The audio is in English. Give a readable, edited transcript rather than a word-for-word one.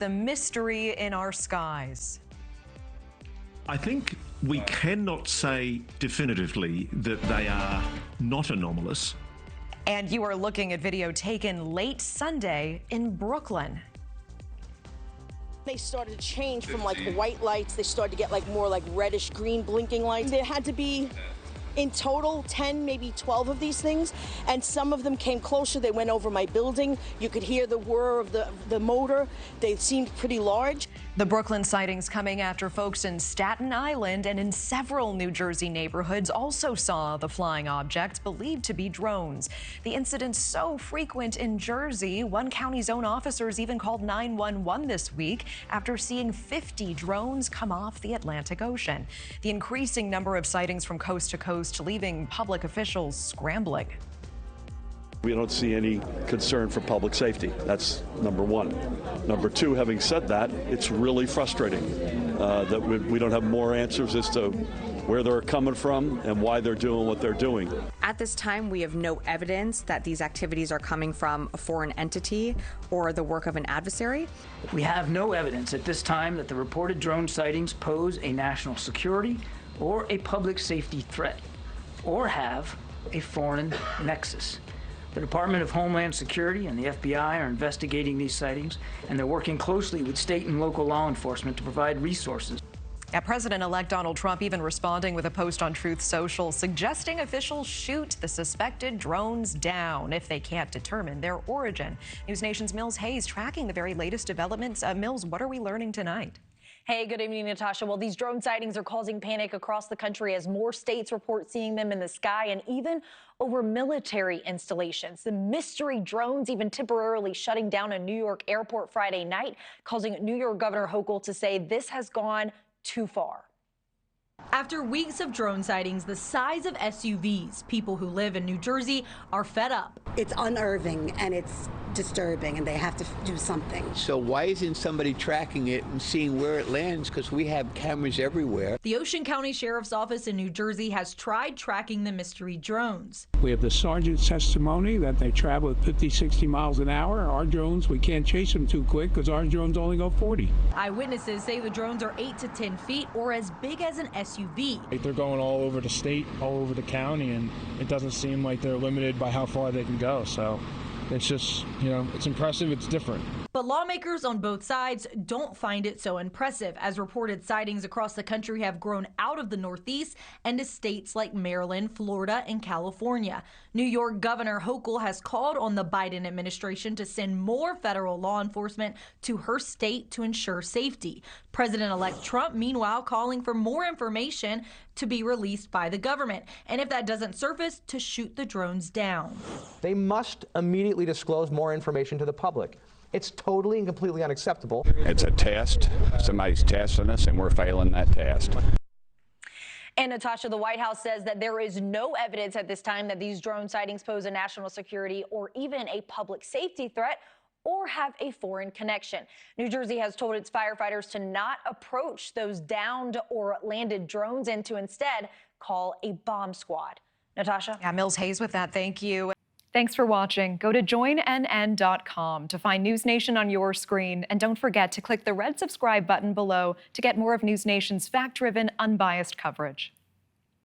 The mystery in our skies. I think we cannot say definitively that they are not anomalous. And you are looking at video taken late Sunday in Brooklyn. They started to change from like white lights. They started to get like more like reddish green blinking lights. There had to be in total 10, maybe 12 of these things, and some of them came closer. They went over my building. You could hear the whir of the motor. They seemed pretty large. The Brooklyn sightings coming after folks in Staten Island and in several New Jersey neighborhoods also saw the flying objects believed to be drones. The incidents so frequent in Jersey, one county's own officers even called 911 this week after seeing 50 drones come off the Atlantic Ocean. The increasing number of sightings from coast to coast leaving public officials scrambling. We don't see any concern for public safety. That's number one. Number two, having said that, it's really frustrating that we don't have more answers as to where they're coming from and why they're doing what they're doing. At this time, we have no evidence that these activities are coming from a foreign entity or the work of an adversary. We have no evidence at this time that the reported drone sightings pose a national security or a public safety threat or have a foreign nexus. The Department of Homeland Security and the FBI are investigating these sightings, and they're working closely with state and local law enforcement to provide resources. President-elect Donald Trump even responding with a post on Truth Social suggesting officials shoot the suspected drones down if they can't determine their origin. NewsNation's Mills Hayes tracking the very latest developments. Mills, what are we learning tonight? Hey, good evening, Natasha. Well, these drone sightings are causing panic across the country as more states report seeing them in the sky and even over military installations. The mystery drones even temporarily shutting down a New York airport Friday night, causing New York Governor Hochul to say this has gone too far. After weeks of drone sightings the size of SUVs, people who live in New Jersey are fed up. It's unnerving and it's disturbing, and they have to do something. So why isn't somebody tracking it and seeing where it lands? Because we have cameras everywhere. The Ocean County Sheriff's Office in New Jersey has tried tracking the mystery drones. We have the sergeant's testimony that they travel at 50, 60 miles an hour. Our drones, we can't chase them too quick because our drones only go 40. Eyewitnesses say the drones are 8 to 10 feet or as big as an SUV. They're going all over the state, all over the county, and it doesn't seem like they're limited by how far they can go. So it's just, it's impressive. It's different. But lawmakers on both sides don't find it so impressive, as reported sightings across the country have grown out of the Northeast and to states like Maryland, Florida, and California. New York Governor Hochul has called on the Biden administration to send more federal law enforcement to her state to ensure safety. President-elect Trump, meanwhile, calling for more information to be released by the government, and if that doesn't surface, to shoot the drones down. They must immediately disclose more information to the public. It's totally and completely unacceptable. It's a test. Somebody's testing us, and we're failing that test. And Natasha, the White House says that there is no evidence at this time that these drone sightings pose a national security or even a public safety threat or have a foreign connection. New Jersey has told its firefighters to not approach those downed or landed drones and to instead call a bomb squad. Natasha? Yeah, Mills Hayes with that. Thank you. Thanks for watching. Go to joinnn.com to find NewsNation on your screen. And don't forget to click the red subscribe button below to get more of NewsNation's fact-driven, unbiased coverage.